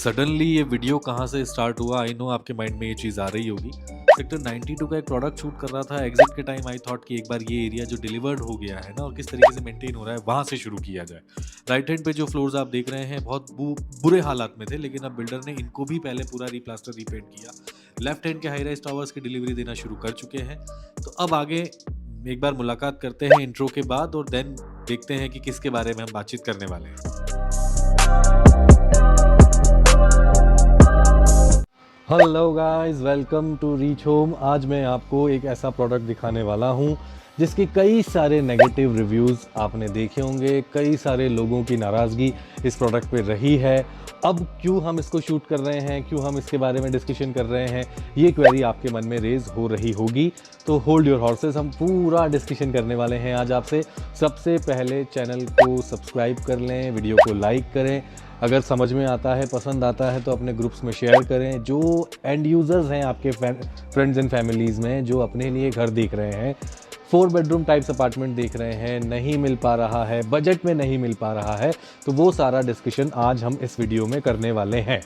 Suddenly ये video कहाँ से स्टार्ट हुआ, आई नो आपके माइंड में ये चीज़ आ रही होगी। सेक्टर 92 का एक प्रोडक्ट शूट कर रहा था। एग्जिट के टाइम आई थॉट कि एक बार ये एरिया जो डिलीवर्ड हो गया है ना और किस तरीके से मेंटेन हो रहा है वहाँ से शुरू किया जाए। राइट हैंड पे जो फ्लोर्स आप देख रहे हैं बहुत बुरे हालात में थे, लेकिन अब बिल्डर ने इनको भी पहले पूरा रीप्लास्टर रीपेंट किया। लेफ्ट हैंड के हाई राइज टावर्स की डिलीवरी देना शुरू कर चुके हैं। तो अब आगे एक बार मुलाकात करते हैं इंट्रो के बाद और देन देखते हैं कि किसके बारे में हम बातचीत करने वाले हैं। Hello guys, welcome to Reach Home. आज मैं आपको एक ऐसा प्रोडक्ट दिखाने वाला हूं जिसके कई सारे नेगेटिव रिव्यूज़ आपने देखे होंगे, कई सारे लोगों की नाराज़गी इस प्रोडक्ट पे रही है। अब क्यों हम इसको शूट कर रहे हैं, क्यों हम इसके बारे में डिस्कशन कर रहे हैं, ये क्वेरी आपके मन में रेज हो रही होगी। तो होल्ड योर हॉर्सेस, हम पूरा डिस्कशन करने वाले हैं आज आपसे। सबसे पहले चैनल को सब्सक्राइब कर लें, वीडियो को लाइक करें, अगर समझ में आता है, पसंद आता है तो अपने ग्रुप्स में शेयर करें। जो एंड यूज़र्स हैं आपके फ्रेंड्स एंड फैमिलीज़ में, जो अपने लिए घर देख रहे हैं, 4 बेडरूम टाइप्स अपार्टमेंट देख रहे हैं, नहीं मिल पा रहा है, बजट में नहीं मिल पा रहा है, तो वो सारा डिस्कशन आज हम इस वीडियो में करने वाले हैं।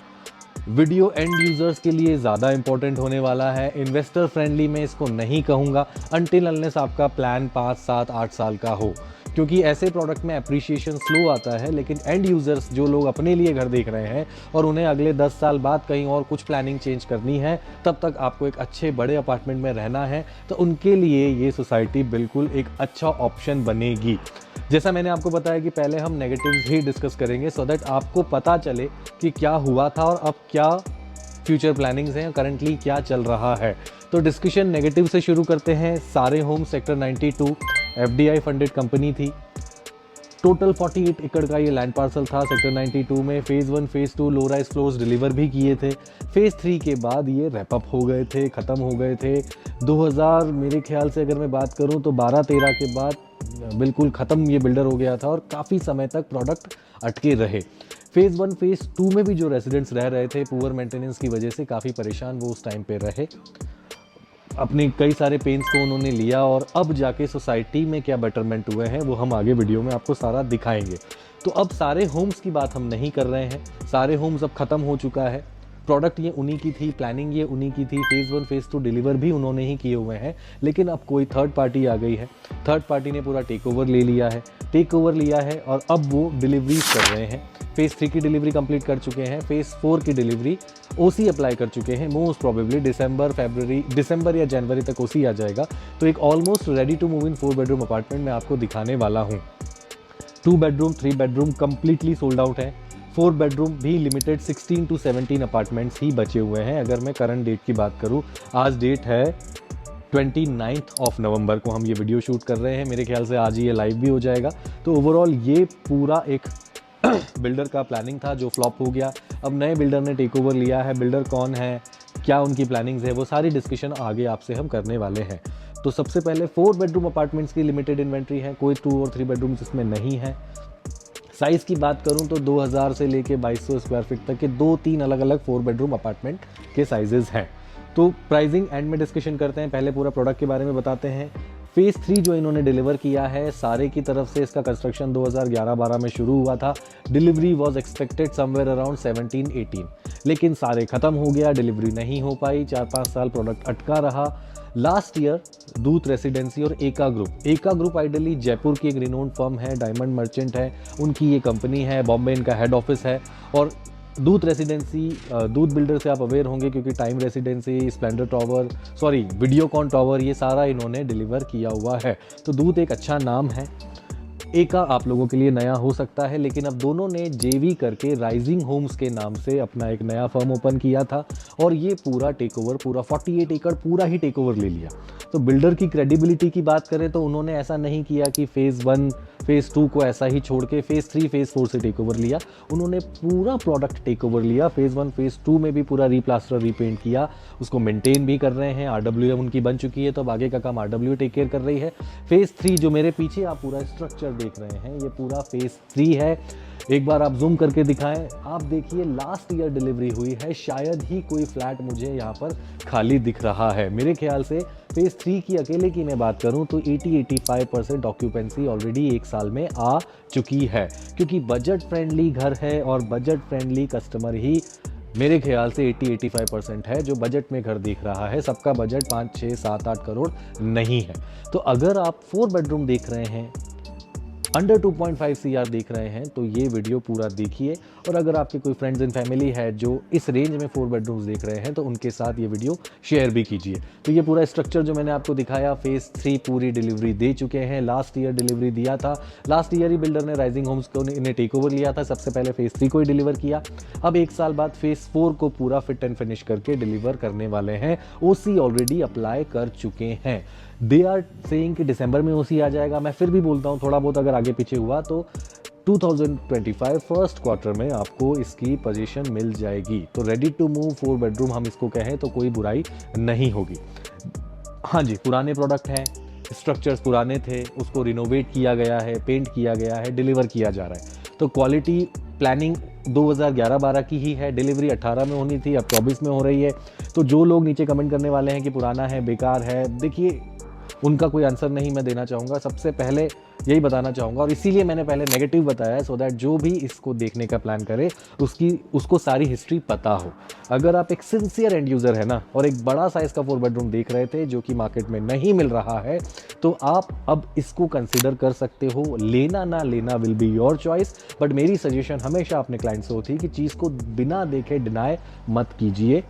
वीडियो एंड यूज़र्स के लिए ज़्यादा इंपॉर्टेंट होने वाला है। इन्वेस्टर फ्रेंडली मैं इसको नहीं कहूँगा अनटिल अनलेस आपका प्लान 5, 7, 8 साल का हो, क्योंकि ऐसे प्रोडक्ट में अप्रिशिएशन स्लो आता है। लेकिन एंड यूज़र्स जो लोग अपने लिए घर देख रहे हैं और उन्हें अगले 10 साल बाद कहीं और कुछ प्लानिंग चेंज करनी है, तब तक आपको एक अच्छे बड़े अपार्टमेंट में रहना है, तो उनके लिए ये सोसाइटी बिल्कुल एक अच्छा ऑप्शन बनेगी। जैसा मैंने आपको बताया कि पहले हम नेगेटिव्स ही डिस्कस करेंगे सो दैट आपको पता चले कि क्या हुआ था और अब क्या फ्यूचर प्लानिंग्स हैं, करंटली क्या चल रहा है। तो डिस्कशन नेगेटिव से शुरू करते हैं। सारे home sector 92 FDI funded company थी। टोटल 48 एकड़ का ये लैंड पार्सल था सेक्टर 92 में। Phase 1 phase 2 low rise floors deliver भी किए थे। फेज़ 3 के बाद ये रैप अप हो गए थे, ख़त्म हो गए थे। 2000 मेरे ख्याल से अगर मैं बात करूं तो 12-13 के बाद बिल्कुल ख़त्म ये बिल्डर हो गया था और काफ़ी समय तक प्रोडक्ट अटके रहे। फेज़ 1 फेज़ 2 में भी जो रेजिडेंट्स रह रहे थे पुअर मेंटेनेंस की वजह से काफ़ी परेशान वो उस टाइम पे रहे। अपने कई सारे पेन्स को उन्होंने लिया और अब जाके सोसाइटी में क्या बेटरमेंट हुए हैं वो हम आगे वीडियो में आपको सारा दिखाएंगे। तो अब सारे होम्स की बात हम नहीं कर रहे हैं, सारे होम्स अब ख़त्म हो चुका है। प्रोडक्ट ये उन्हीं की थी, प्लानिंग ये उन्हीं की थी, फेज़ 1 फेज़ 2 डिलीवर भी उन्होंने ही किए हुए हैं। लेकिन अब कोई थर्ड पार्टी आ गई है, थर्ड पार्टी ने पूरा टेक ओवर ले लिया है और अब वो डिलीवरीज कर रहे हैं। फेज़ 3 की डिलीवरी कंप्लीट कर चुके हैं, फेज़ 4 की डिलीवरी ओसी अप्लाई कर चुके हैं। मोस्ट प्रोबेबली दिसंबर या जनवरी तक ओसी आ जाएगा। तो एक almost ready to move in 4 bedroom apartment मैं आपको दिखाने वाला हूँ। 2 bedroom 3 bedroom completely sold out है। 4 बेडरूम भी लिमिटेड 16 to 17 अपार्टमेंट्स ही बचे हुए हैं। अगर मैं करंट डेट की बात करूँ, आज डेट है 29 नवंबर को हम ये वीडियो शूट कर रहे हैं। मेरे ख्याल से आज ही ये लाइव भी हो जाएगा। तो ओवरऑल ये पूरा एक बिल्डर का प्लानिंग था जो फ्लॉप हो गया। अब नए बिल्डर ने टेक ओवर लिया है। बिल्डर कौन है, क्या उनकी प्लानिंग्स है, वो सारी डिस्कशन आगे आपसे हम करने वाले हैं। तो सबसे पहले 4 बेडरूम अपार्टमेंट्स की लिमिटेड इन्वेंट्री है, कोई 2 और 3 बेडरूम्स इसमें नहीं है। साइज़ की बात करूं तो 2000 से लेके 2200 स्क्वायर फीट तक के 2-3 अलग अलग 4 बेडरूम अपार्टमेंट के साइजेस हैं। तो प्राइसिंग एंड में डिस्कशन करते हैं, पहले पूरा प्रोडक्ट के बारे में बताते हैं। फेज़ 3 जो इन्होंने डिलीवर किया है सारे की तरफ से, इसका कंस्ट्रक्शन 2011-12 में शुरू हुआ था। Delivery was expected somewhere around 17-18, लेकिन सारे ख़त्म हो गया, डिलीवरी नहीं हो पाई। 4-5 साल प्रोडक्ट अटका रहा। लास्ट ईयर दूत रेसिडेंसी और एका ग्रुप आइडियली जयपुर की एक रिनोन्ड फर्म है, डायमंड मर्चेंट है, उनकी ये कंपनी है, बॉम्बे इनका हेड ऑफिस है। और दूत रेसिडेंसी, दूत बिल्डर से आप अवेयर होंगे क्योंकि time residency, Splendor tower, Videocon tower, ये सारा इन्होंने डिलीवर किया हुआ है। तो दूत एक अच्छा नाम है। एका आप लोगों के लिए नया हो सकता है, लेकिन अब दोनों ने जेवी करके राइजिंग होम्स के नाम से अपना एक नया फर्म ओपन किया था और ये पूरा टेक ओवर, पूरा 48 एकड़ पूरा ही टेक ओवर ले लिया। तो बिल्डर की क्रेडिबिलिटी की बात करें तो उन्होंने ऐसा नहीं किया कि फेज़ 1 फेज़ 2 को ऐसा ही छोड़ के फेज़ 3 फेज़ 4 से टेक ओवर लिया। उन्होंने पूरा प्रोडक्ट टेक ओवर लिया। फेज़ 1 फेज़ 2 में भी पूरा रीप्लास्टर रीपेंट किया, उसको मेंटेन भी कर रहे हैं। RWM उनकी बन चुकी है, तो अब आगे का काम RW टेक केयर कर रही है। फेज़ 3 जो मेरे पीछे आप पूरा स्ट्रक्चर देख रहे हैं, ये पूरा फेज़ 3 है। एक बार आप जूम करके दिखाएं, आप देखिए लास्ट ईयर डिलीवरी हुई है, शायद ही कोई फ्लैट मुझे यहाँ पर खाली दिख रहा है। मेरे ख्याल से फेज़ 3 की अकेले की मैं बात करूँ तो 80-85% ऑक्यूपेंसी ऑलरेडी एक साल में आ चुकी है, क्योंकि बजट फ्रेंडली घर है और बजट फ्रेंडली कस्टमर ही मेरे ख्याल से 80-85% है जो बजट में घर देख रहा है। सबका बजट 5, 6, 7, 8 करोड़ नहीं है। तो अगर आप 4 बेडरूम देख रहे हैं, अंडर 2.5 CR देख रहे हैं, तो ये वीडियो पूरा देखिए। और अगर आपके कोई फ्रेंड्स एंड फैमिली है जो इस रेंज में 4 बेडरूम्स देख रहे हैं, तो उनके साथ ये वीडियो शेयर भी कीजिए। तो ये पूरा स्ट्रक्चर जो मैंने आपको दिखाया, फेज़ 3 पूरी डिलीवरी दे चुके हैं। लास्ट ईयर डिलीवरी दिया था, लास्ट ईयर ही बिल्डर ने राइजिंग होम्स को इन्हें टेक ओवर लिया था, सबसे पहले फेज़ 3 को ही डिलीवर किया। अब एक साल बाद फेज़ 4 को पूरा फिट एंड फिनिश करके डिलीवर करने वाले हैं। OC ऑलरेडी अप्लाई कर चुके हैं। दे आर सेइंग कि दिसंबर में OC आ जाएगा। मैं फिर भी बोलता हूँ थोड़ा बहुत अगर आगे पीछे हुआ तो 2025 फर्स्ट क्वार्टर में आपको इसकी पोजीशन मिल जाएगी। तो रेडी टू मूव 4 बेडरूम हम इसको कहें तो कोई बुराई नहीं होगी। हाँ जी, पुराने प्रोडक्ट हैं, स्ट्रक्चर्स पुराने थे, उसको रिनोवेट किया गया है, पेंट किया गया है, डिलीवर किया जा रहा है। तो क्वालिटी प्लानिंग 2011-12 की ही है, डिलीवरी 18 में होनी थी, अब 24 में हो रही है। तो जो लोग नीचे कमेंट करने वाले हैं कि पुराना है, बेकार है, देखिए उनका कोई आंसर नहीं मैं देना चाहूँगा। सबसे पहले यही बताना चाहूँगा, और इसीलिए मैंने पहले नेगेटिव बताया है, सो दैट जो भी इसको देखने का प्लान करे उसको सारी हिस्ट्री पता हो। अगर आप एक सिंसियर एंड यूज़र है ना, और एक बड़ा साइज़ का 4 बेडरूम देख रहे थे जो कि मार्केट में नहीं मिल रहा है, तो आप अब इसको कंसिडर कर सकते हो। लेना ना लेना will be your choice, but मेरी सजेशन हमेशा अपने क्लाइंट से होती है कि चीज़ को बिना देखे डिनाई मत कीजिए।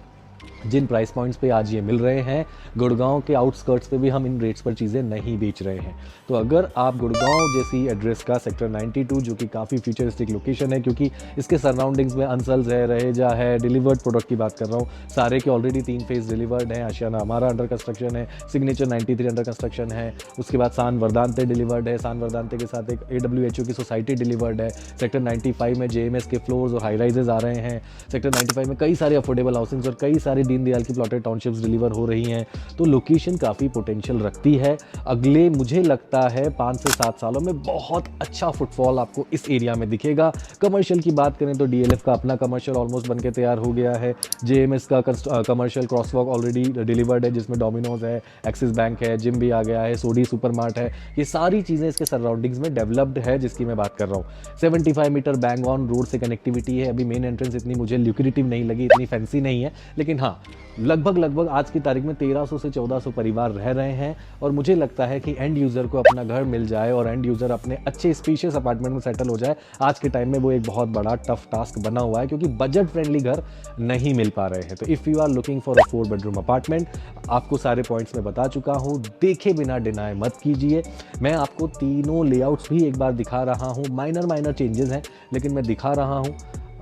जिन प्राइस पॉइंट्स पे आज ये मिल रहे हैं, गुड़गांव के आउटस्कर्ट्स पे भी हम इन रेट्स पर चीज़ें नहीं बेच रहे हैं। तो अगर आप गुड़गांव जैसी एड्रेस का सेक्टर 92 जो कि काफ़ी फ्यूचरिस्टिक लोकेशन है, क्योंकि इसके सराउंडिंग्स में अंसल्स है, रहेजा है, डिलीवर्ड प्रोडक्ट की बात कर रहा हूँ, सारे के ऑलरेडी 3 फेज़ डिलीवर्ड हैं। आशियाना हमारा अंडर कंस्ट्रक्शन है, सिग्नेचर 93 अंडर कंस्ट्रक्शन है, उसके बाद सान वर्दांते डिलीवर्ड है, सान वर्दांते के साथ एक AWHO की सोसाइटी डिलीवर्ड है। सेक्टर 95 में JMS के फ्लोर्स और हाई राइजेज आ रहे हैं। सेक्टर 95 में कई सारे अफोर्डेबल हाउसिंग्स और कई सारे दीनदयाल की प्लॉटेड टाउनशिप्स डिलीवर हो रही हैं। तो लोकेशन काफ़ी पोटेंशियल रखती है। अगले मुझे लगता है 5 से 7 सालों में बहुत अच्छा फुटफॉल आपको इस एरिया में दिखेगा। कमर्शियल की बात करें तो DLF का अपना कमर्शियल ऑलमोस्ट बनके तैयार हो गया है। JMS का कमर्शियल क्रॉसवॉक ऑलरेडी डिलीवर्ड है, जिसमें डोमिनोज है, एक्सिस बैंक है, जिम भी आ गया है, सोडी सुपरमार्ट है। ये सारी चीज़ें इसके सराउंडिंग्स में डेवलप्ड है, जिसकी मैं बात कर रहा हूँ। 75 मीटर बैंग ऑन रोड से कनेक्टिविटी है। अभी मेन एंट्रेंस इतनी मुझे ल्यूक्रेटिव नहीं लगी, इतनी फैंसी नहीं है, लेकिन हाँ लगभग आज की तारीख में 1300 से 1400 परिवार रह रहे हैं। और मुझे लगता है कि एंड यूज़र को अपना घर मिल जाए और एंड यूज़र अपने अच्छे स्पेशियस अपार्टमेंट में सेटल हो जाए, आज के टाइम में वो एक बहुत बड़ा टफ टास्क बना हुआ है, क्योंकि बजट फ्रेंडली घर नहीं मिल पा रहे हैं। तो if you are looking for a 4 bedroom apartment, आपको सारे पॉइंट्स में बता चुका हूँ, देखे बिना डिनाई मत कीजिए। मैं आपको तीनों लेआउट्स भी एक बार दिखा रहा हूँ, माइनर चेंजेस हैं लेकिन मैं दिखा रहा हूँ।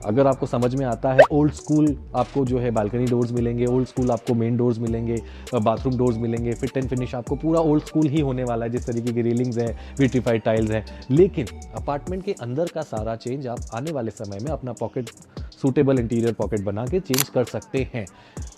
अगर आपको समझ में आता है, ओल्ड स्कूल आपको जो है बालकनी डोर्स मिलेंगे, ओल्ड स्कूल आपको मेन डोर्स मिलेंगे, बाथरूम डोर्स मिलेंगे, फिट एंड फिनिश आपको पूरा ओल्ड स्कूल ही होने वाला है, जिस तरीके की रेलिंग्स हैं, विट्रीफाइड टाइल्स हैं। लेकिन अपार्टमेंट के अंदर का सारा चेंज आप आने वाले समय में अपना पॉकेट सूटेबल इंटीरियर पॉकेट बना के चेंज कर सकते हैं।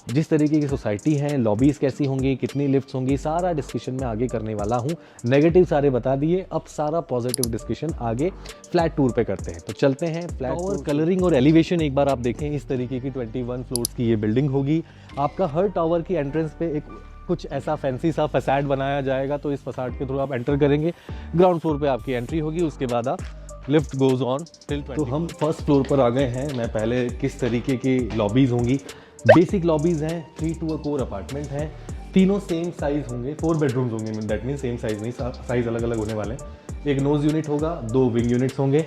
जिस तरीके की सोसाइटी है, लॉबीज़ कैसी होंगी, कितनी लिफ्ट्स होंगी, सारा डिस्कशन मैं आगे करने वाला हूँ। नेगेटिव सारे बता दिए, अब सारा पॉजिटिव डिस्कशन आगे फ्लैट टूर पे करते हैं। तो चलते हैं फ्लैट और कलरिंग और एलिवेशन एक बार आप देखें। इस तरीके की 21 फ्लोर्स की ये बिल्डिंग होगी। आपका हर टावर की एंट्रेंस पे एक कुछ ऐसा फैंसी सा फसाड बनाया जाएगा, तो इस फसाड के थ्रू आप एंटर करेंगे, ग्राउंड फ्लोर पे आपकी एंट्री होगी, उसके बाद आप लिफ्ट गोज ऑन टिल 20। तो हम फर्स्ट फ्लोर पर आ गए हैं। मैं पहले किस तरीके की लॉबीज़ होंगी, बेसिक लॉबीज़ हैं, 3 टू अ कोर अपार्टमेंट है, तीनों सेम साइज़ होंगे, 4 बेडरूम्स होंगे, दैट मीन सेम साइज़ नहीं, साइज़ अलग अलग होने वाले हैं। एक नोज यूनिट होगा, 2 विंग यूनिट्स होंगे,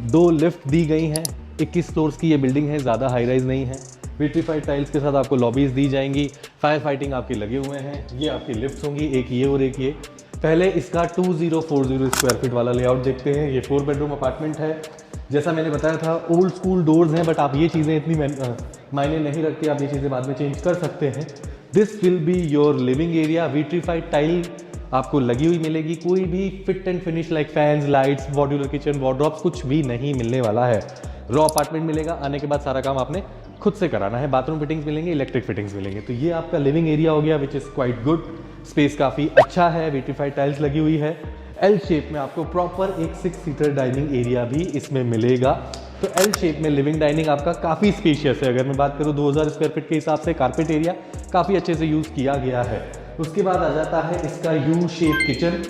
2 लिफ्ट दी गई हैं। 21 फ्लोर्स की ये बिल्डिंग है, ज़्यादा हाई राइज नहीं है। विट्रीफाइड टाइल्स के साथ आपको लॉबीज़ दी जाएंगी, फायर फाइटिंग आपके लगे हुए हैं। ये आपकी लिफ्ट्स होंगी, एक ये और एक ये। पहले इसका 2040 स्क्वायर फीट वाला लेआउट देखते हैं। ये 4 बेडरूम अपार्टमेंट है। जैसा मैंने बताया था, ओल्ड स्कूल डोर्स हैं, बट आप ये चीज़ें इतनी मायने नहीं रखती, आप ये चीज़ें बाद में चेंज कर सकते हैं। This will be your living area. Vitrified tile आपको लगी हुई मिलेगी, कोई भी fit and finish like fans, lights, modular kitchen, wardrobes कुछ भी नहीं मिलने वाला है। रॉ अपार्टमेंट मिलेगा, आने के बाद सारा काम आपने खुद से कराना है। बाथरूम फिटिंग्स मिलेंगे, इलेक्ट्रिक फिटिंग्स मिलेंगे। तो ये आपका लिविंग एरिया हो गया, which is quite good. Space काफ़ी अच्छा है, विट्रीफाइड टाइल्स लगी हुई है। एल शेप में आपको प्रॉपर एक 6 सीटर डाइनिंग एरिया भी इसमें मिलेगा। तो एल शेप में लिविंग डाइनिंग आपका काफ़ी स्पेशियस है। अगर मैं बात करूँ 2000 स्क्वायर फीट के हिसाब से कारपेट एरिया काफ़ी अच्छे से यूज़ किया गया है। उसके बाद आ जाता है इसका यू शेप किचन।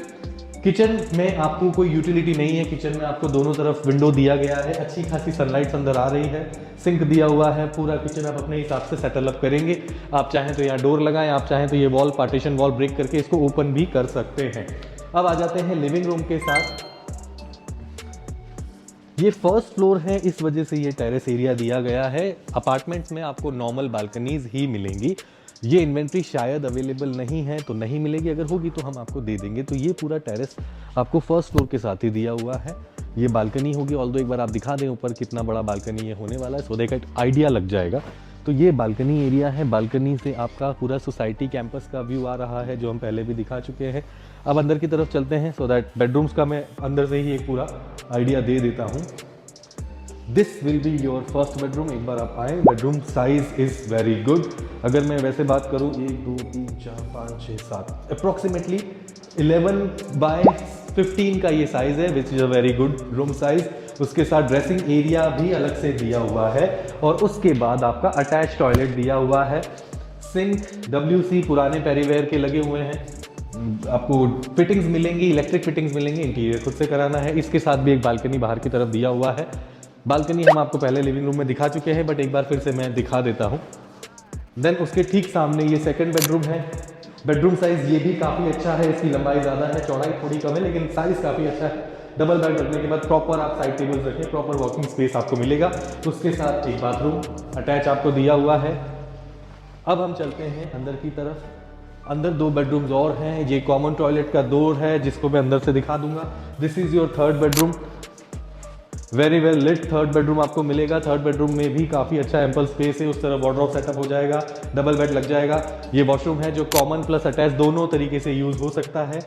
किचन में आपको कोई यूटिलिटी नहीं है, किचन में आपको दोनों तरफ विंडो दिया गया है, अच्छी खासी सनलाइट अंदर आ रही है, सिंक दिया हुआ है। पूरा किचन आप अपने हिसाब से सेटल अप करेंगे। आप चाहें तो यहाँ डोर लगाएं, आप चाहें तो ये वॉल पार्टीशन वॉल ब्रेक करके इसको ओपन भी कर सकते हैं। अब आ जाते हैं लिविंग रूम के साथ। ये फर्स्ट फ्लोर है, इस वजह से ये टेरेस एरिया दिया गया है। अपार्टमेंट्स में आपको नॉर्मल बालकनीज ही मिलेंगी। ये इन्वेंट्री शायद अवेलेबल नहीं है तो नहीं मिलेगी, अगर होगी तो हम आपको दे देंगे। तो ये पूरा टेरेस आपको फर्स्ट फ्लोर के साथ ही दिया हुआ है। ये बालकनी होगी, ऑल्दो एक बार आप दिखा दें ऊपर कितना बड़ा बालकनी ये होने वाला है, सो देखा आइडिया लग जाएगा। तो ये बालकनी एरिया है। बालकनी से आपका पूरा सोसाइटी कैंपस का व्यू आ रहा है, जो हम पहले भी दिखा चुके हैं। अब अंदर की तरफ चलते हैं, सो दैट बेडरूम्स का मैं अंदर से ही एक पूरा आइडिया दे देता हूँ। This will be your first bedroom. एक बार आप आए, bedroom size is very good. अगर मैं वैसे बात करूँ 1 2 3 4 5 6 7 अप्रॉक्सीमेटली 11/15 का ये साइज़ है, which is a very good room size. उसके साथ ड्रेसिंग एरिया भी अलग से दिया हुआ है और उसके बाद आपका अटैच टॉयलेट दिया हुआ है। सिंक WC पुराने पेरीवेयर के लगे हुए हैं। आपको फिटिंग्स मिलेंगी, इलेक्ट्रिक फिटिंग्स मिलेंगी, इंटीरियर खुद से कराना है। इसके साथ भी एक बालकनी बाहर की तरफ दिया हुआ है। बालकनी हम आपको पहले लिविंग रूम में दिखा चुके हैं, बट एक बार फिर से मैं दिखा देता हूँ। देन उसके ठीक सामने ये सेकंड बेडरूम है। बेडरूम साइज़ ये भी काफ़ी अच्छा है, इसकी लंबाई ज़्यादा है, चौड़ाई थोड़ी कम है, लेकिन साइज़ काफ़ी अच्छा है। डबल बेड रखने के बाद प्रॉपर आप साइड टेबल्स रखें, प्रॉपर वॉकिंग स्पेस आपको मिलेगा। उसके साथ एक बाथरूम अटैच आपको दिया हुआ है। अब हम चलते हैं अंदर की तरफ। अंदर 2 बेडरूम्स और हैं। ये कॉमन टॉयलेट का डोर है, जिसको मैं अंदर से दिखा दूंगा। This is your third bedroom. Very well lit third bedroom आपको मिलेगा। थर्ड बेडरूम में भी काफ़ी अच्छा एम्पल स्पेस है, उस तरह वार्डरोब सेटअप हो जाएगा, डबल बेड लग जाएगा। ये वॉशरूम है जो कॉमन प्लस अटैच दोनों तरीके से यूज़ हो सकता है।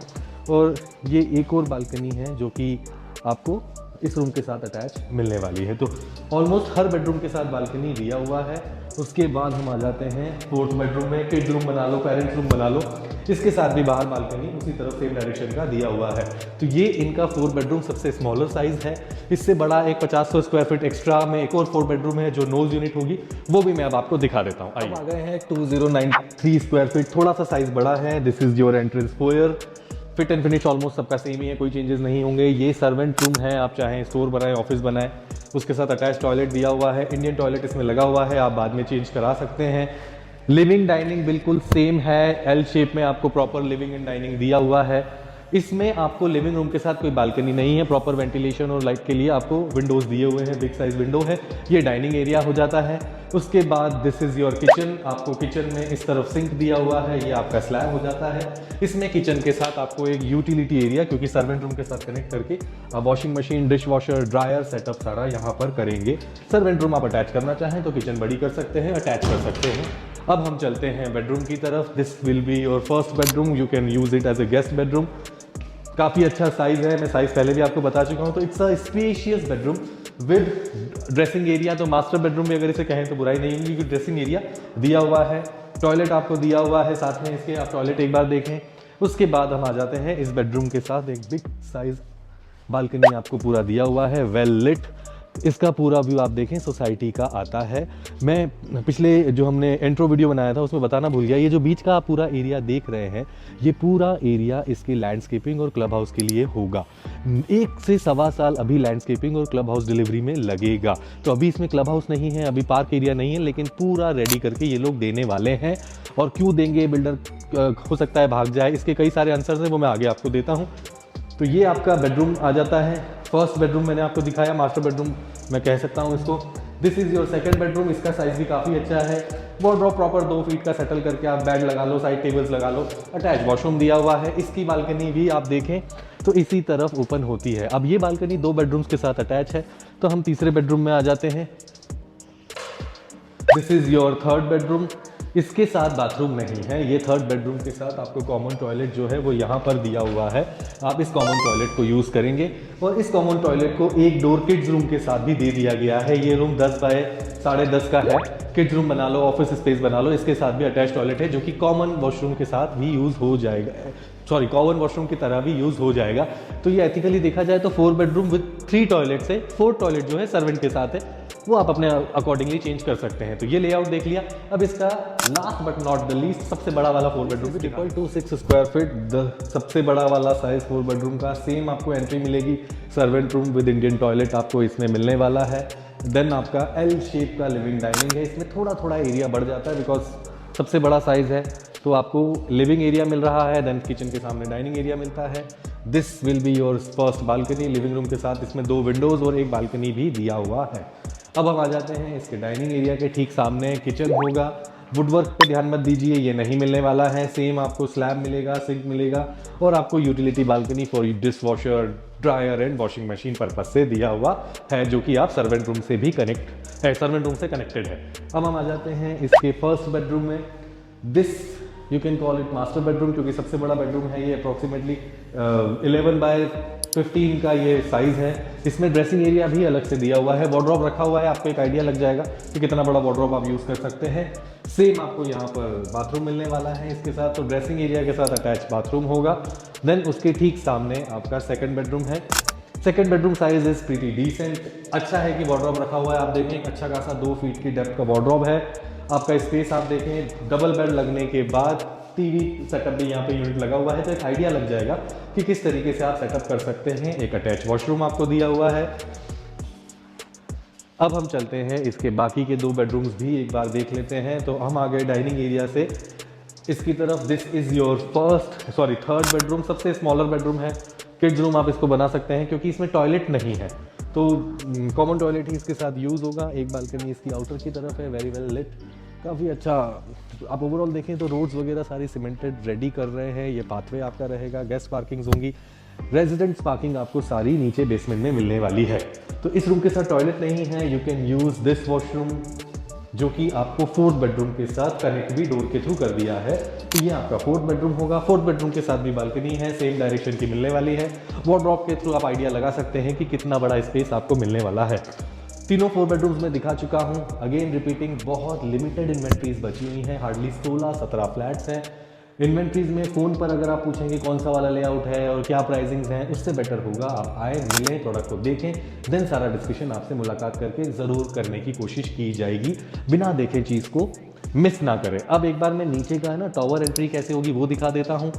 और ये एक और बालकनी है जो कि आपको इस रूम के साथ अटैच मिलने वाली है। तो ऑलमोस्ट हर बेडरूम के साथ बालकनी दिया हुआ है। उसके बाद हम आ जाते हैं फोर्थ बेडरूम में। किड रूम बना लो, पेरेंट्स रूम बना लो, इसके साथ भी बाहर बालकनी उसी तरफ सेम डायरेक्शन का दिया हुआ है। तो ये इनका 4 बेडरूम सबसे स्मॉलर साइज़ है। इससे बड़ा एक 50 स्क्वायर फीट एक्स्ट्रा में एक और 4 बेडरूम है जो नोज यूनिट होगी, वो भी मैं अब आपको दिखा देता हूँ। आइए, आ गए हैं 2093 स्क्वायर फीट, थोड़ा सा साइज़ बड़ा है। This is your entrance foyer. Fit and finish almost सबका सेम ही है, कोई चेंजेस नहीं होंगे। ये सर्वेंट रूम है, आप चाहें स्टोर बनाएं, ऑफिस बनाएं। उसके साथ अटैच टॉयलेट दिया हुआ है, इंडियन टॉयलेट इसमें लगा हुआ है, आप बाद में चेंज करा सकते हैं। लिविंग डाइनिंग बिल्कुल सेम है, एल शेप में आपको प्रॉपर लिविंग एंड डाइनिंग दिया हुआ है। इसमें आपको लिविंग रूम के साथ कोई बालकनी नहीं है, प्रॉपर वेंटिलेशन और लाइट के लिए आपको विंडोज़ दिए हुए हैं, बिग साइज विंडो है। ये डाइनिंग एरिया हो जाता है। उसके बाद दिस इज़ योर किचन। आपको किचन में इस तरफ सिंक दिया हुआ है, ये आपका स्लैब हो जाता है। इसमें किचन के साथ आपको एक यूटिलिटी एरिया, क्योंकि सर्वेंट रूम के साथ कनेक्ट करके आप washing machine, dish washer, dryer setup सारा यहाँ पर करेंगे। सर्वेंट रूम आप अटैच करना चाहें तो किचन बड़ी कर सकते हैं, अटैच कर सकते हैं। अब हम चलते हैं बेडरूम की तरफ। This will be your first bedroom, you can use it as a guest bedroom. काफ़ी अच्छा साइज़ है, मैं साइज़ पहले भी आपको बता चुका हूँ। तो it's a spacious bedroom with dressing area. तो मास्टर बेडरूम भी अगर इसे कहें तो बुराई नहीं होगी, क्योंकि ड्रेसिंग एरिया दिया हुआ है, टॉयलेट आपको दिया हुआ है साथ में इसके, आप टॉयलेट एक बार देखें। उसके बाद हम आ जाते हैं इस बेडरूम के साथ एक बिग साइज बालकनी आपको पूरा दिया हुआ है, वेल लिट। इसका पूरा व्यू आप देखें सोसाइटी का आता है। मैं पिछले जो हमने इंट्रो वीडियो बनाया था उसमें बताना भूल गया, ये जो बीच का आप पूरा एरिया देख रहे हैं, ये पूरा एरिया इसकी लैंडस्केपिंग और क्लब हाउस के लिए होगा। 1 से सवा साल अभी लैंडस्केपिंग और क्लब हाउस डिलीवरी में लगेगा। तो अभी इसमें क्लब हाउस नहीं है, अभी पार्क एरिया नहीं है, लेकिन पूरा रेडी करके ये लोग देने वाले हैं। और क्यों देंगे, बिल्डर हो सकता है भाग जाए, इसके कई सारे आंसर्स हैं, वो मैं आगे आपको देता हूँ। तो ये आपका बेडरूम आ जाता है। फर्स्ट बेडरूम मैंने आपको दिखाया, मास्टर बेडरूम मैं कह सकता हूँ इसको। This is your second bedroom. इसका साइज़ भी काफ़ी अच्छा है। वार्डरोब प्रॉपर 2 फीट का सेटल करके आप बेड लगा लो, साइड टेबल्स लगा लो, अटैच वॉशरूम दिया हुआ है। इसकी बालकनी भी आप देखें तो इसी तरफ ओपन होती है। अब ये बालकनी 2 बेडरूम्स के साथ अटैच है। तो हम तीसरे बेडरूम में आ जाते हैं। This is your third bedroom. इसके साथ बाथरूम नहीं है। ये थर्ड बेडरूम के साथ आपको कॉमन टॉयलेट जो है वो यहाँ पर दिया हुआ है। आप इस कॉमन टॉयलेट को यूज़ करेंगे और इस कॉमन टॉयलेट को एक डोर किड्स रूम के साथ भी दे दिया गया है। ये रूम 10 बाय 10.5 का है। किड्स रूम बना लो, ऑफिस स्पेस बना लो, इसके साथ भी अटैच टॉयलेट है जो कि कॉमन वॉशरूम के साथ भी यूज़ हो जाएगा, सॉरी कॉमन वॉशरूम की तरह भी यूज़ हो जाएगा। तो ये एथिकली देखा जाए तो 4 बेडरूम विद 3 टॉयलेट्स है। 4 टॉयलेट जो है सर्वेंट के साथ है, वो आप अपने अकॉर्डिंगली चेंज कर सकते हैं। तो ये लेआउट देख लिया। अब इसका last but not the least सबसे बड़ा वाला 4 बेडरूम भी 6 स्क्वायर फीट सबसे बड़ा वाला साइज 4 बेडरूम का। सेम आपको एंट्री मिलेगी, servant room with Indian toilet आपको इसमें मिलने वाला है। देन आपका एल शेप का लिविंग डाइनिंग है। इसमें थोड़ा थोड़ा एरिया बढ़ जाता है बिकॉज सबसे बड़ा साइज़ है, तो आपको लिविंग एरिया मिल रहा है। देन किचन के सामने डाइनिंग एरिया मिलता है। This will be your first balcony living room के साथ। इसमें 2 विंडोज़ और एक बालकनी भी दिया हुआ है। अब हम आ जाते हैं इसके डाइनिंग एरिया के ठीक सामने किचन होगा। वुडवर्क पे ध्यान मत दीजिए, ये नहीं मिलने वाला है। सेम आपको स्लैब मिलेगा, सिंक मिलेगा और आपको utility balcony for dish washer, dryer and washing machine purpose से दिया हुआ है, जो कि आप सर्वेंट रूम से भी सर्वेंट रूम से कनेक्टेड है। अब हम आ जाते हैं इसके फर्स्ट बेडरूम में। This you can call it master bedroom, क्योंकि सबसे बड़ा बेडरूम है ये। अप्रॉक्सीमेटली 11 बाय 15 का ये साइज़ है। इसमें ड्रेसिंग एरिया भी अलग से दिया हुआ है, वार्डरोब रखा हुआ है। आपको एक आइडिया लग जाएगा कि कितना बड़ा वार्डरोब आप यूज़ कर सकते हैं। सेम आपको यहाँ पर बाथरूम मिलने वाला है इसके साथ, तो ड्रेसिंग एरिया के साथ अटैच बाथरूम होगा। देन उसके ठीक सामने आपका सेकंड बेडरूम है। Second bedroom size is pretty decent. अच्छा है कि वार्डरोब रखा हुआ है। आप देखें अच्छा खासा 2 फीट की डेप्थ का वार्डरोब है। आपका स्पेस आप देखें, डबल बेड लगने के बाद टीवी सेटअप भी यहाँ पे यूनिट लगा हुआ है, तो एक आइडिया लग जाएगा कि किस तरीके से आप सेटअप कर सकते हैं। एक अटैच वॉशरूम आपको दिया हुआ है। अब हम चलते हैं इसके बाकी के 2 बेडरूम्स भी एक बार देख लेते हैं। तो हम आ गए डाइनिंग एरिया से इसकी तरफ। This is your third bedroom, सबसे स्मॉलर बेडरूम है। किड्स रूम आप इसको बना सकते हैं क्योंकि इसमें टॉयलेट नहीं है, तो कॉमन टॉयलेट ही इसके साथ यूज़ होगा। एक बालकनी इसकी आउटर की तरफ है, वेरी वेल लिट, काफ़ी अच्छा। आप ओवरऑल देखें तो रोड्स वगैरह सारी सीमेंटेड रेडी कर रहे हैं। ये पाथवे आपका रहेगा, गेस्ट पार्किंग्स होंगी, रेजिडेंट्स पार्किंग आपको सारी नीचे बेसमेंट में मिलने वाली है। तो इस रूम के साथ टॉयलेट नहीं है। You can use this washroom, जो कि आपको 4th बेडरूम के साथ कनेक्ट भी डोर के थ्रू कर दिया है। तो ये आपका 4th बेडरूम होगा। 4th बेडरूम के साथ भी बालकनी है, सेम डायरेक्शन की मिलने वाली है। वार्डरोब के थ्रू आप आइडिया लगा सकते हैं कि कितना बड़ा स्पेस आपको मिलने वाला है। तीनों 4 बेडरूम्स में दिखा चुका हूँ। अगेन रिपीटिंग, बहुत लिमिटेड इन्वेंट्रीज बची हुई हैं, हार्डली 16-17 फ्लैट्स हैं। इन्वेंट्रीज में फ़ोन पर अगर आप पूछेंगे कौन सा वाला लेआउट है और क्या प्राइसिंग्स हैं, उससे बेटर होगा आप आए, मिलें, प्रोडक्ट को देखें, देन सारा डिस्कशन आपसे मुलाकात करके ज़रूर करने की कोशिश की जाएगी। बिना देखे चीज़ को मिस ना करें। अब एक बार मैं नीचे का है ना टॉवर एंट्री कैसे होगी वो दिखा देता हूँ।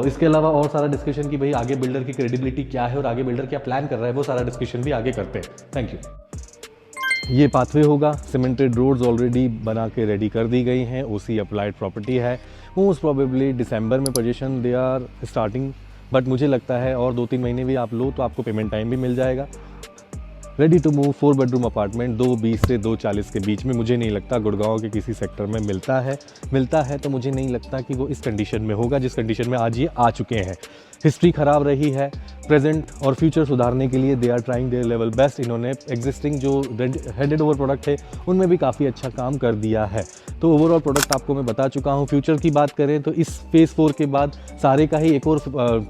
इसके अलावा और सारा डिस्कशन कि भाई आगे बिल्डर की क्रेडिबिलिटी क्या है और आगे बिल्डर क्या प्लान कर रहा है, वो सारा डिस्कशन भी आगे करते हैं। Thank you. ये पाथवे होगा, सीमेंटेड रोड्स ऑलरेडी बना के रेडी कर दी गई हैं। ओसी अप्लाइड प्रॉपर्टी है। मोस्ट प्रोबेबली दिसंबर में पोजीशन दे आर स्टार्टिंग, बट मुझे लगता है और 2-3 महीने भी आप लो तो आपको पेमेंट टाइम भी मिल जाएगा। Ready to move 4 bedroom apartment 220 से 240 के बीच में। मुझे नहीं लगता गुड़गांव के किसी सेक्टर में मिलता है तो मुझे नहीं लगता कि वो इस कंडीशन में होगा जिस कंडीशन में आज ये आ चुके हैं। हिस्ट्री ख़राब रही है, प्रेजेंट और फ्यूचर सुधारने के लिए they are trying their level best. इन्होंने एग्जिस्टिंग जो हेडेड ओवर प्रोडक्ट है उनमें भी काफ़ी अच्छा काम कर दिया है। तो ओवरऑल प्रोडक्ट आपको मैं बता चुका हूँ। फ्यूचर की बात करें तो इस फेज़ 4 के बाद सारे का ही एक और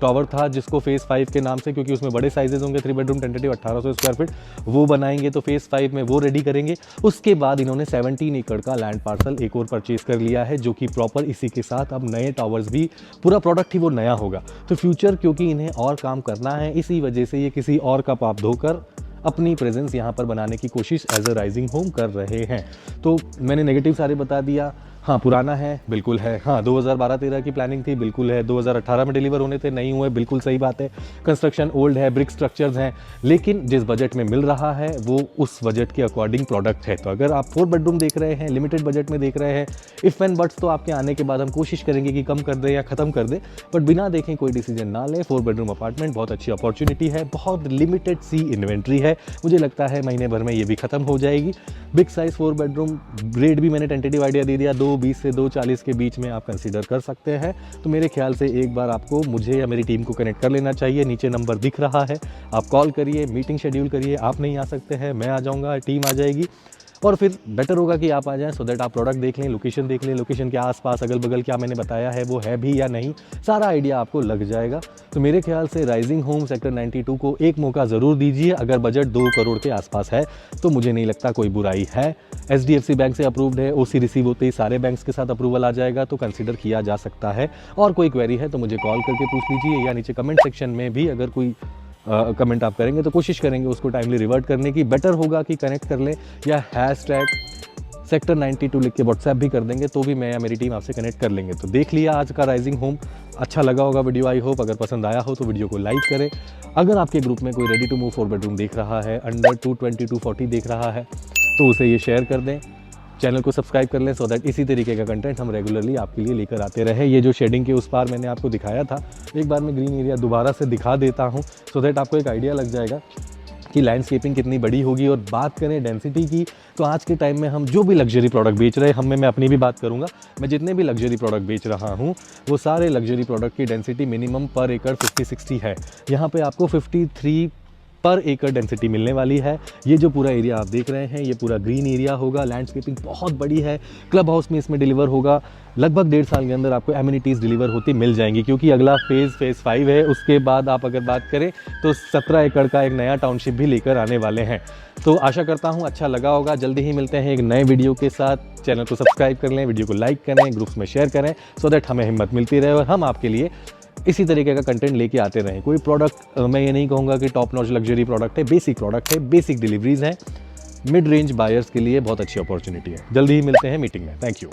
टावर था जिसको फेज़ 5 के नाम से, क्योंकि उसमें बड़े साइजेज होंगे, 3 बेडरूम टेंटेटिव 1800 स्क्वायर फीट, वो बनाएंगे तो फेज़ 5 में वो रेडी करेंगे। उसके बाद इन्होंने 17 एकड़ का लैंड पार्सल एक और परचेज कर लिया है, जो कि प्रॉपर इसी के साथ अब नए टावर्स भी, पूरा प्रोडक्ट ही वो नया होगा। तो फ्यूचर क्योंकि इन्हें और काम करना है, इसी वजह से ये किसी और का पाप धोकर अपनी प्रेजेंस यहाँ पर बनाने की कोशिश एज अ राइजिंग होम कर रहे हैं। तो मैंने नेगेटिव सारे बता दिया। हाँ, पुराना है, बिल्कुल है। हाँ, 2012-13 की प्लानिंग थी, बिल्कुल है। 2018 में डिलीवर होने थे, नहीं हुए, बिल्कुल सही बात है। कंस्ट्रक्शन ओल्ड है, ब्रिक स्ट्रक्चर्स हैं, लेकिन जिस बजट में मिल रहा है वो उस बजट के अकॉर्डिंग प्रोडक्ट है। तो अगर आप 4 बेडरूम देख रहे हैं, लिमिटेड बजट में देख रहे हैं, इफ़ एंड बट्स तो आपके आने के बाद हम कोशिश करेंगे कि कम कर दें या ख़त्म कर दें, बट बिना देखें कोई डिसीजन ना लें। 4 बेडरूम अपार्टमेंट बहुत अच्छी अपॉर्चुनिटी है, बहुत लिमिटेड सी इन्वेंट्री है, मुझे लगता है महीने भर में ये भी ख़त्म हो जाएगी। बिग साइज़ 4 बेडरूम रेट भी मैंने टेंटेटिव आइडिया दे दिया, 220 से 240 के बीच में आप कंसीडर कर सकते हैं। तो मेरे ख्याल से एक बार आपको मुझे या मेरी टीम को कनेक्ट कर लेना चाहिए। नीचे नंबर दिख रहा है, आप कॉल करिए, मीटिंग शेड्यूल करिए। आप नहीं आ सकते हैं, मैं आ जाऊंगा, टीम आ जाएगी। और फिर बेटर होगा कि आप आ जाएं सो दैट आप प्रोडक्ट देख लें, लोकेशन देख लें, लोकेशन के आसपास अगल बगल क्या मैंने बताया है वो है भी या नहीं, सारा आइडिया आपको लग जाएगा। तो मेरे ख्याल से राइजिंग होम सेक्टर 92 को एक मौका ज़रूर दीजिए। अगर बजट 2 करोड़ के आसपास है तो मुझे नहीं लगता कोई बुराई है। HDFC बैंक से अप्रूव्ड है, OC रिसीव होते ही सारे बैंक्स के साथ अप्रूवल आ जाएगा, तो कंसिडर किया जा सकता है। और कोई क्वेरी है तो मुझे कॉल करके पूछ लीजिए, या नीचे कमेंट सेक्शन में भी अगर कोई कमेंट आप करेंगे तो कोशिश करेंगे उसको टाइमली रिवर्ट करने की। बेटर होगा कि कनेक्ट कर लें या #सेक्टर 92 लिख के व्हाट्सएप भी कर देंगे, तो भी मैं या मेरी टीम आपसे कनेक्ट कर लेंगे। तो देख लिया आज का राइजिंग होम, अच्छा लगा होगा वीडियो, आई होप। अगर पसंद आया हो तो वीडियो को लाइक करें। अगर आपके ग्रुप में कोई रेडी टू मूव 4 बेडरूम देख रहा है, अंडर 220-240 देख रहा है, तो उसे ये शेयर कर दें। चैनल को सब्सक्राइब कर लें सो दैट इसी तरीके का कंटेंट हम रेगुलरली आपके लिए लेकर आते रहे। ये जो शेडिंग के उस पार मैंने आपको दिखाया था, एक बार मैं ग्रीन एरिया दोबारा से दिखा देता हूँ सो दैट आपको एक आइडिया लग जाएगा कि लैंडस्केपिंग कितनी बड़ी होगी। और बात करें डेंसिटी की, तो आज के टाइम में हम जो भी लग्जरी प्रोडक्ट बेच रहे हैं, मैं अपनी भी बात करूंगा, मैं जितने भी लग्जरी प्रोडक्ट बेच रहा हूं वो सारे लग्जरी प्रोडक्ट की डेंसिटी मिनिमम पर एकड़ 50-60 है। यहाँ पे आपको 53 पर एकड़ डेंसिटी मिलने वाली है। ये जो पूरा एरिया आप देख रहे हैं ये पूरा ग्रीन एरिया होगा। लैंडस्केपिंग बहुत बड़ी है। क्लब हाउस में इसमें डिलीवर होगा। लगभग 1.5 साल के अंदर आपको एमिनिटीज़ डिलीवर होती मिल जाएंगी, क्योंकि अगला फेज़ 5 है। उसके बाद आप अगर बात करें तो 17 एकड़ का एक नया टाउनशिप भी लेकर आने वाले हैं। तो आशा करता हूँ अच्छा लगा होगा। जल्दी ही मिलते हैं एक नए वीडियो के साथ। चैनल को सब्सक्राइब कर लें, वीडियो को लाइक करें, ग्रुप्स में शेयर करें सो दैट हमें हिम्मत मिलती रहे और हम आपके लिए इसी तरीके का कंटेंट लेके आते रहें। कोई प्रोडक्ट मैं ये नहीं कहूँगा कि टॉप नॉच लग्जरी प्रोडक्ट है, बेसिक प्रोडक्ट है, बेसिक डिलीवरीज हैं। मिड रेंज बायर्स के लिए बहुत अच्छी अपॉर्चुनिटी है। जल्दी ही मिलते हैं मीटिंग में। Thank you.